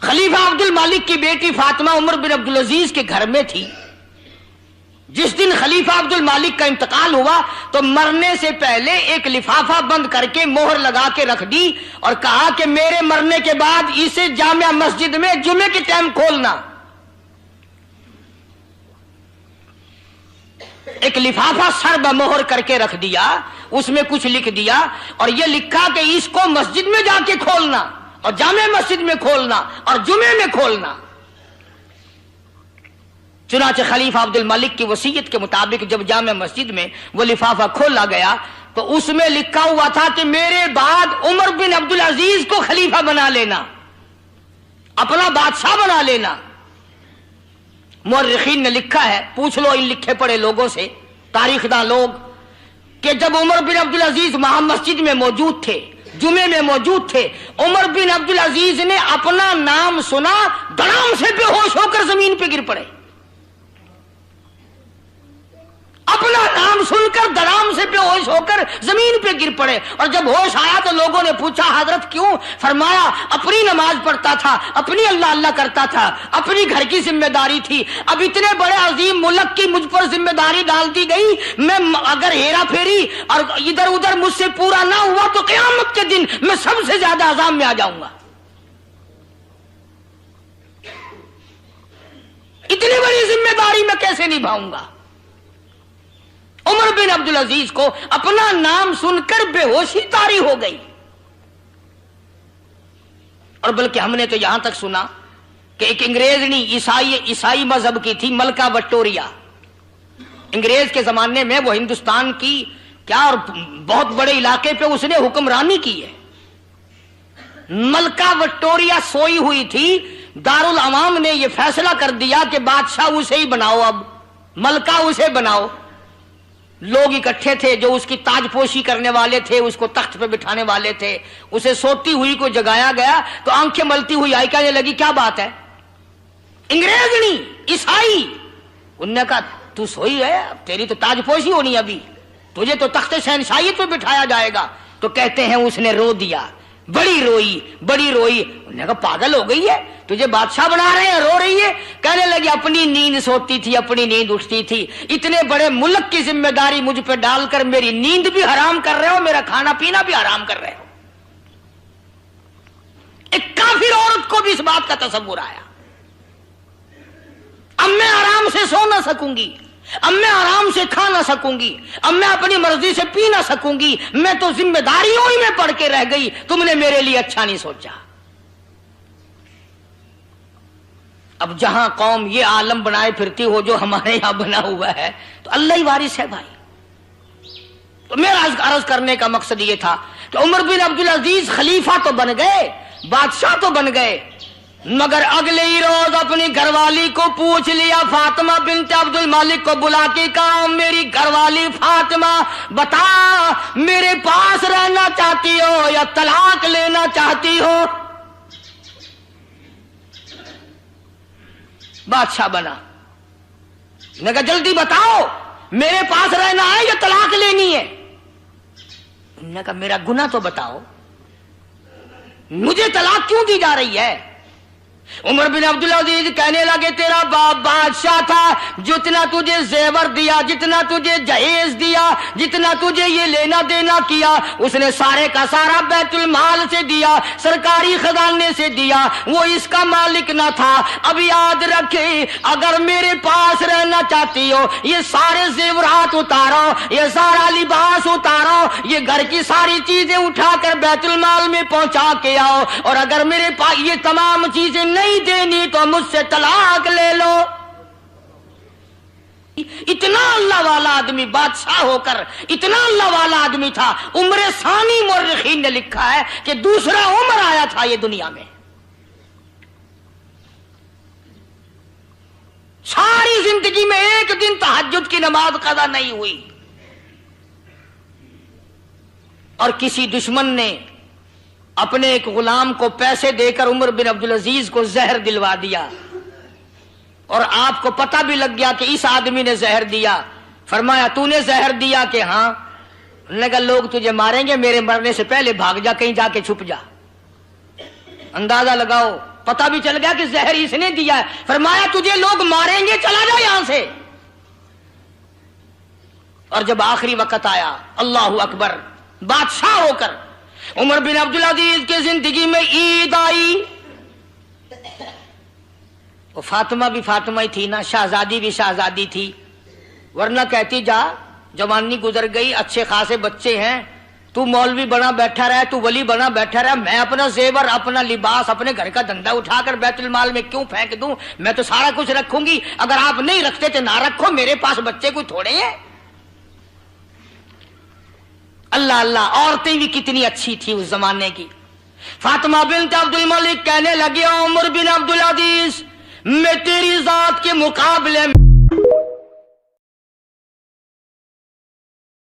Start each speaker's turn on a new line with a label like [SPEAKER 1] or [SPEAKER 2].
[SPEAKER 1] खलीफा अब्दुल मालिक की बेटी फातिमा उमर बिन अब्दुल अजीज के घर में थी। जिस दिन खलीफा अब्दुल मालिक का इंतकाल हुआ तो मरने से पहले एक लिफाफा बंद करके मोहर लगा के रख दी और कहा कि मेरे मरने के बाद इसे जामिया मस्जिद में जुमे के टाइम खोलना। एक लिफाफा सर बमोहर करके रख दिया, उसमें कुछ लिख दिया और यह लिखा कि इसको मस्जिद में जाके खोलना और जामे मस्जिद में खोलना और जुमे में खोलना। चुनाचे खलीफा अब्दुल मलिक की वसीयत के मुताबिक जब जामे मस्जिद में वो लिफाफा खोला गया तो उसमें लिखा हुआ था कि मेरे बाद उमर बिन अब्दुल अजीज को खलीफा बना लेना, अपना बादशाह बना लेना। मुअर्रिखीन ने लिखा है, पूछ लो इन लिखे पढ़े लोगों से, तारीखदां लोग, कि जब उमर बिन अब्दुल अजीज वहां मस्जिद में मौजूद थे, जुमे में मौजूद थे, उमर बिन अब्दुल अजीज ने अपना नाम सुना, धड़ाम से बेहोश होकर जमीन पे गिर पड़े। अपना नाम सुनकर धड़ाम से बेहोश होकर जमीन पे गिर पड़े और जब होश आया तो लोगों ने पूछा हजरत क्यों? फरमाया अपनी नमाज पढ़ता था, अपनी अल्लाह अल्लाह करता था, अपनी घर की जिम्मेदारी थी। अब इतने बड़े अजीम मुल्क की मुझ पर जिम्मेदारी डाल दी गई, मैं अगर हेरा फेरी और इधर उधर मुझसे पूरा ना हुआ तो क़यामत के दिन मैं सबसे ज्यादा अज़ाब में आ जाऊंगा। इतनी बड़ी जिम्मेदारी मैं कैसे निभाऊंगा? उमर बिन अब्दुल अजीज को अपना नाम सुनकर बेहोशी तारी हो गई। और बल्कि हमने तो यहां तक सुना कि एक अंग्रेजनी ईसाई मजहब की थी, मलका विक्टोरिया। अंग्रेज के जमाने में वो हिंदुस्तान की क्या और बहुत बड़े इलाके पे उसने हुक्मरानी की है। मलका विक्टोरिया सोई हुई थी, दारुल अवाम ने यह फैसला कर दिया कि बादशाह उसे ही बनाओ, अब मलका उसे बनाओ। लोग इकट्ठे थे जो उसकी ताजपोशी करने वाले थे, उसको तख्त पे बिठाने वाले थे। उसे सोती हुई को जगाया गया तो आंखें मलती हुई आई, कहने लगी क्या बात है? अंग्रेजनी ईसाई। उन्होंने कहा तू सोई है, तेरी तो ताजपोशी होनी, अभी तुझे तो तख्त शहनशाही पे बिठाया जाएगा। तो कहते हैं उसने रो दिया, बड़ी रोई बड़ी रोई। उन्होंने कहा पागल हो गई है, तुझे बादशाह बना रहे हैं, रो रही है। कहने लगी अपनी नींद सोती थी, अपनी नींद उठती थी, इतने बड़े मुल्क की जिम्मेदारी मुझ पे डालकर मेरी नींद भी हराम कर रहे हो, मेरा खाना पीना भी हराम कर रहे हो। एक काफिर औरत को भी इस बात का तसव्वुर आया, अब मैं आराम से सो ना सकूंगी, अब मैं आराम से खा ना सकूंगी, अब मैं अपनी मर्जी से पी ना सकूंगी, मैं तो जिम्मेदारियों ही में पड़ के रह गई, तुमने मेरे लिए अच्छा नहीं सोचा। अब जहां कौम ये आलम बनाए फिरती हो जो हमारे यहां बना हुआ है, तो अल्लाह ही वारिस है भाई। तो मेरा अर्ज करने का मकसद ये था कि उमर बिन अब्दुल अजीज खलीफा तो बन गए, बादशाह तो बन गए, मगर अगले ही रोज अपनी घरवाली को पूछ लिया, फातिमा बिन्त अब्दुल मालिक को बुला के कहा मेरी घरवाली फातिमा बता, मेरे पास रहना चाहती हो या तलाक लेना चाहती हो? बादशाह बना, ने कहा जल्दी बताओ मेरे पास रहना है या तलाक लेनी है? ने कहा मेरा गुनाह तो बताओ, मुझे तलाक क्यों दी जा रही है? उमर बिन अब्दुल अजीज कहने लगे तेरा बाप बादशाह था, जितना तुझे जेवर दिया, जितना तुझे जहेज दिया, जितना तुझे ये लेना देना किया, उसने सारे का सारा बैतुल माल से दिया, सरकारी खजाने से दिया, वो इसका मालिक ना था। अब याद रखे अगर मेरे पास रहना चाहती हो, ये सारे जेवरात उतारो, ये सारा लिबास उतारो, ये घर की सारी चीजें उठाकर बैतुल माल में पहुंचा के आओ, और अगर मेरे पास ये तमाम चीजें नहीं देनी तो मुझसे तलाक ले लो। इतना अल्लाह वाला आदमी बादशाह होकर इतना अल्लाह वाला आदमी था। उम्र सानी मुर्रिखीन ने लिखा है कि दूसरा उम्र आया था ये दुनिया में, सारी जिंदगी में एक दिन तहज्जुद की नमाज कदा नहीं हुई, और किसी दुश्मन ने अपने एक गुलाम को पैसे देकर उमर बिन अब्दुल अजीज को जहर दिलवा दिया, और आपको पता भी लग गया कि इस आदमी ने जहर दिया। फरमाया तूने जहर दिया? कि हाँ। उन्होंने कहा लोग तुझे मारेंगे, मेरे मरने से पहले भाग जा, कहीं जाके छुप जा। अंदाजा लगाओ پتہ بھی چل گیا کہ زہر اس نے دیا ہے. فرمایا تجھے لوگ ماریں گے, چلا جا یہاں سے. اور جب آخری وقت آیا, اللہ اکبر, بادشاہ ہو کر عمر بن عبدالعزیز کے زندگی میں عید آئی. وہ فاطمہ بھی فاطمہ ہی تھی نا, شہزادی بھی شہزادی تھی, ورنہ کہتی جا جوانی گزر گئی, اچھے خاصے بچے ہیں, تو مولوی بنا بیٹھا رہا, تو ولی بنا بیٹھا رہا, میں اپنا زیور, اپنا لباس, اپنے گھر کا دھندا اٹھا کر بیت المال میں کیوں پھینک دوں؟ میں تو سارا کچھ رکھوں گی, اگر آپ نہیں رکھتے تو نہ رکھو, میرے پاس بچے کوئی تھوڑے ہیں. اللہ اللہ, عورتیں بھی کتنی اچھی تھی اس زمانے کی. فاطمہ بنت عبد الملک کہنے لگی, عمر بن عبدالعزیز میں تیری ذات کے مقابلے میں